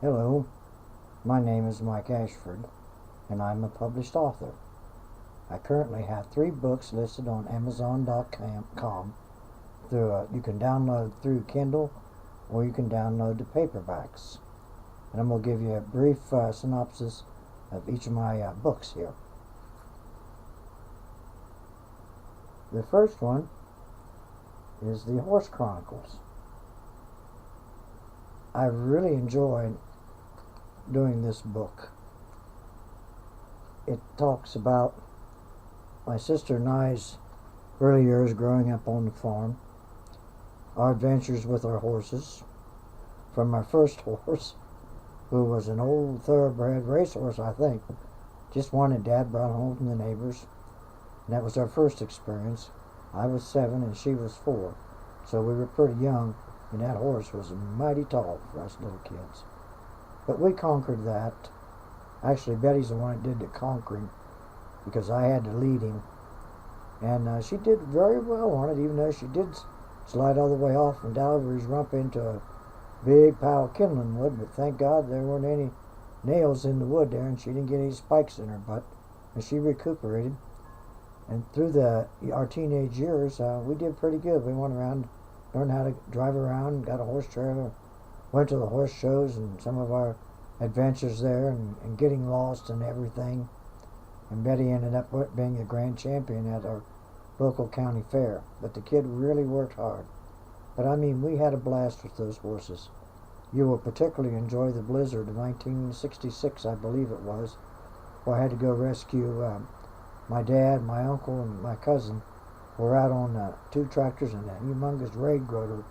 Hello, my name is Mike Ashford, and I'm a published author. I currently have 3 books listed on Amazon.com. You can download through Kindle, or you can download the paperbacks. And I'm going to give you a brief synopsis of each of my books here. The first one is the Horse Chronicles. I really enjoyed doing this book. It talks about my sister and I's early years growing up on the farm, our adventures with our horses, from our first horse, who was an old thoroughbred racehorse, I think, just one that Dad brought home from the neighbors, and that was our first experience. I was 7 and she was 4, so we were pretty young, and that horse was mighty tall for us little kids. But we conquered that. Actually, Betty's the one that did the conquering, because I had to lead him. And she did very well on it, even though she did slide all the way off and down over his rump into a big pile of kindling wood. But thank God there weren't any nails in the wood there, and she didn't get any spikes in her butt. And she recuperated. And through our teenage years, we did pretty good. We went around, learned how to drive around, got a horse trailer, went to the horse shows and some of our adventures there, and getting lost and everything. And Betty ended up being a grand champion at our local county fair. But the kid really worked hard. But I mean, we had a blast with those horses. You will particularly enjoy the blizzard of 1966, I believe it was, where I had to go rescue my dad, my uncle, and my cousin. Were out on 2 tractors and a humongous raid grower,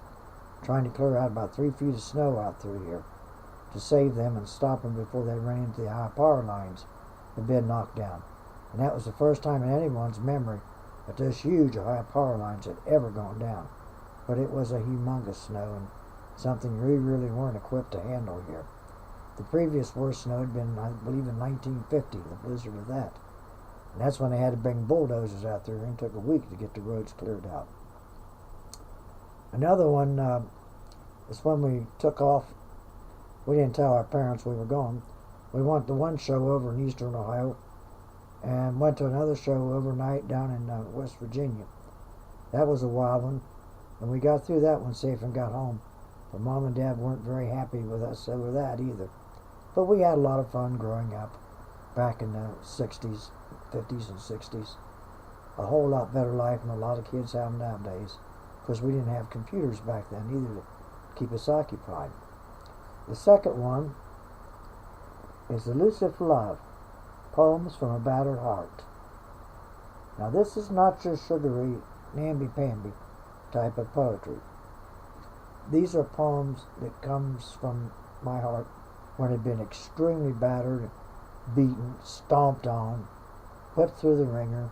trying to clear out about 3 feet of snow out through here to save them and stop them before they ran into the high power lines that had been knocked down. And that was the first time in anyone's memory that those huge high power lines had ever gone down. But it was a humongous snow, and something we really weren't equipped to handle here. The previous worst snow had been, I believe, in 1950, the blizzard of that. And that's when they had to bring bulldozers out there, and it took a week to get the roads cleared out. Another one is when we took off. We didn't tell our parents we were going. We went to one show over in eastern Ohio and went to another show overnight down in West Virginia. That was a wild one, and we got through that one safe and got home. But Mom and Dad weren't very happy with us over that either. But we had a lot of fun growing up back in the 60s, 50s and 60s. A whole lot better life than a lot of kids have nowadays, because we didn't have computers back then either to keep us occupied. The second one is Elusive Love, Poems from a Battered Heart. Now this is not your sugary, namby-pamby type of poetry. These are poems that comes from my heart when it had been extremely battered, beaten, stomped on, put through the ringer,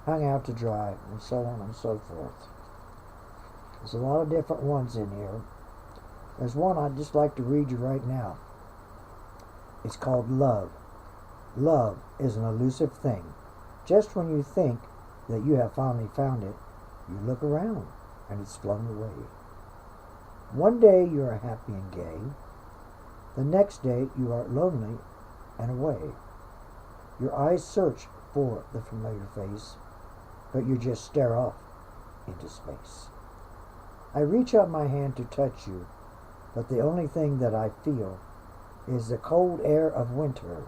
hung out to dry, and so on and so forth. There's a lot of different ones in here. There's one I'd just like to read you right now. It's called Love. Love is an elusive thing. Just when you think that you have finally found it, you look around and it's flown away. One day you are happy and gay. The next day you are lonely and away. Your eyes search for the familiar face, but you just stare off into space. I reach out my hand to touch you, but the only thing that I feel is the cold air of winter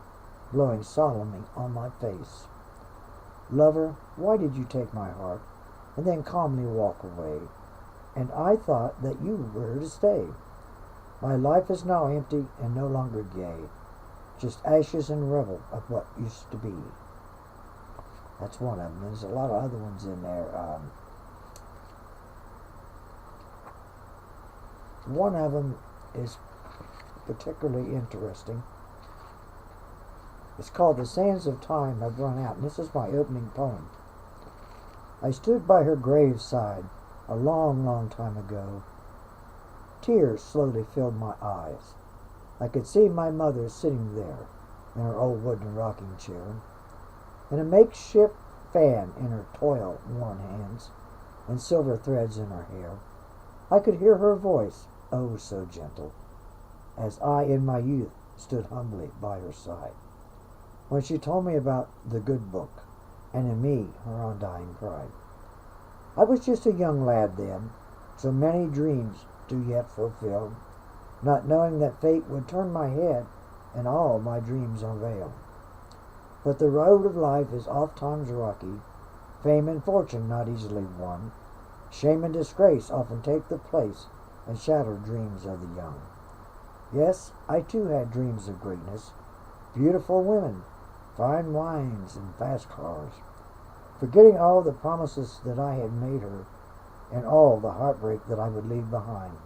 blowing solemnly on my face. Lover, why did you take my heart and then calmly walk away? And I thought that you were here to stay. My life is now empty and no longer gay, just ashes and rubble of what used to be. That's one of them. There's a lot of other ones in there. One of them is particularly interesting. It's called The Sands of Time Have Run Out, and this is my opening poem. I stood by her graveside a long, long time ago. Tears slowly filled my eyes. I could see my mother sitting there in her old wooden rocking chair, and a makeshift fan in her toil-worn hands, and silver threads in her hair. I could hear her voice, oh so gentle, as I in my youth stood humbly by her side. When she told me about the good book, and in me her undying pride. I was just a young lad then, so many dreams to yet fulfill, not knowing that fate would turn my head and all my dreams unveil. But the road of life is oft times rocky, fame and fortune not easily won. Shame and disgrace often take the place and shatter dreams of the young. Yes, I too had dreams of greatness, beautiful women, fine wines, and fast cars, forgetting all the promises that I had made her and all the heartbreak that I would leave behind.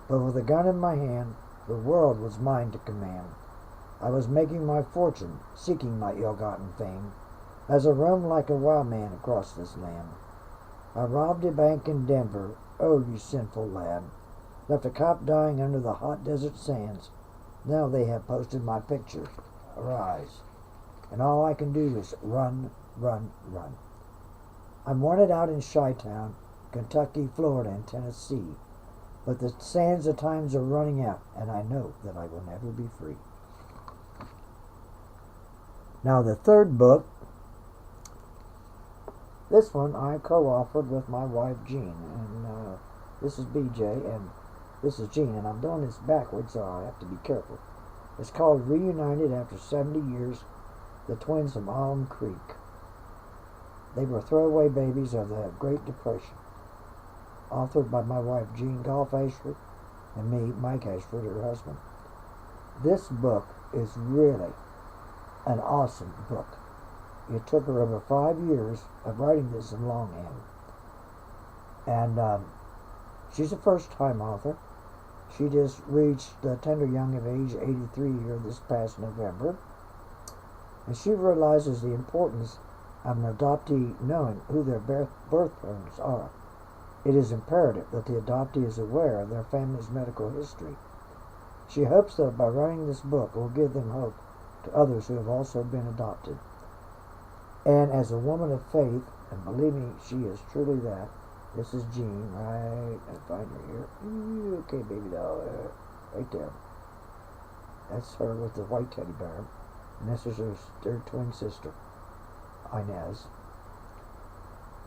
But with a gun in my hand, the world was mine to command. I was making my fortune, seeking my ill-gotten fame, as I roamed like a wild man across this land. I robbed a bank in Denver, oh, you sinful lad, left a cop dying under the hot desert sands. Now they have posted my picture. Arise. And all I can do is run, run, run. I'm wanted out in Chi-Town, Kentucky, Florida, and Tennessee. But the sands of times are running out, and I know that I will never be free. Now the third book, this one I co-authored with my wife Jean, and this is BJ, and this is Jean, and I'm doing this backwards, so I have to be careful. It's called Reunited After 70 Years, The Twins from Alm Creek. They were throwaway babies of the Great Depression. Authored by my wife Jean Golf Ashford and me, Mike Ashford, her husband. This book is really an awesome book. It took her over 5 years of writing this in longhand. And she's a first-time author. She just reached the tender young of age 83 here this past November. And she realizes the importance of an adoptee knowing who their birth parents are. It is imperative that the adoptee is aware of their family's medical history. She hopes that by writing this book it will give them hope to others who have also been adopted. And as a woman of faith, and believe me, she is truly that. This is Jean, right? I find her here. Okay, baby doll, right there. That's her with the white teddy bear. And this is her twin sister, Inez.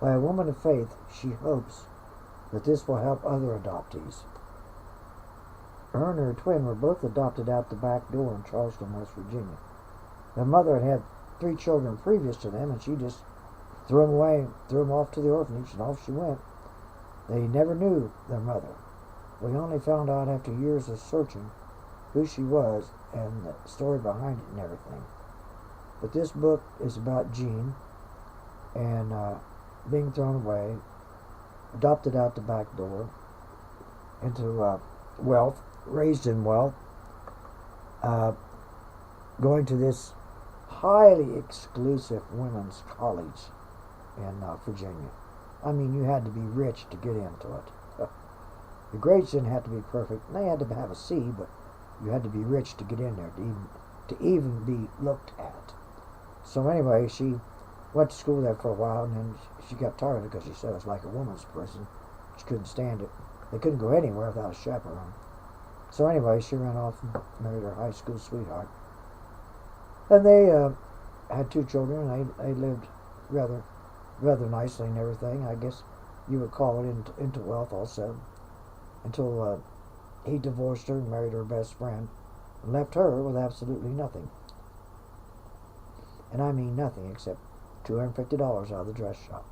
By a woman of faith, she hopes that this will help other adoptees. Her and her twin were both adopted out the back door in Charleston, West Virginia. Their mother had 3 children previous to them, and she just threw them away, threw them off to the orphanage, and off she went. They never knew their mother. We only found out after years of searching who she was and the story behind it and everything. But this book is about Jean and being thrown away, adopted out the back door, into wealth, raised in wealth, going to this highly exclusive women's college in Virginia. I mean, you had to be rich to get into it. The grades didn't have to be perfect. They had to have a C, but you had to be rich to get in there, to even be looked at. So anyway, she went to school there for a while, and then she got tired of it because she said it was like a woman's prison. She couldn't stand it. They couldn't go anywhere without a chaperone. So anyway, she ran off and married her high school sweetheart. And they had 2 children, and they lived rather nicely and everything. I guess you would call it into wealth also. Until he divorced her and married her best friend, and left her with absolutely nothing. And I mean nothing except $250 out of the dress shop.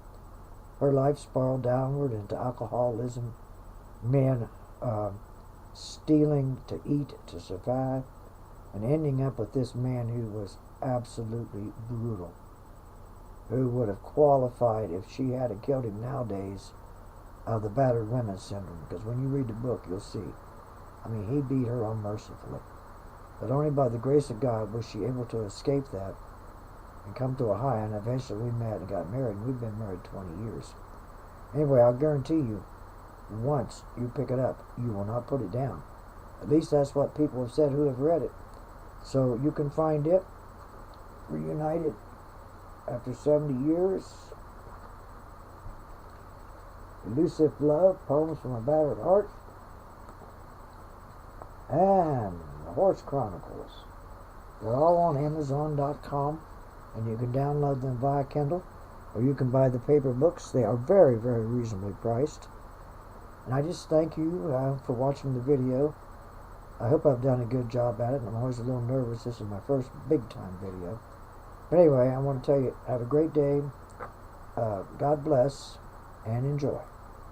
Her life spiraled downward into alcoholism, men stealing to eat to survive, and ending up with this man who was absolutely brutal, who would have qualified if she had killed him nowadays of the battered women syndrome, because when you read the book you'll see. I mean, he beat her unmercifully. But only by the grace of God was she able to escape that and come to a high, and eventually we met and got married, and we've been married 20 years. Anyway, I'll guarantee you, once you pick it up, you will not put it down. At least that's what people have said who have read it. So you can find it, Reunited After 70 Years, Elusive Love, Poems from a Battered Heart. and the Horse Chronicles. They're all on Amazon.com, and you can download them via Kindle, or you can buy the paper books. They are very, very reasonably priced. And I just thank you for watching the video. I hope I've done a good job at it, and I'm always a little nervous. This is my first big-time video. But anyway, I want to tell you, have a great day. God bless, and enjoy.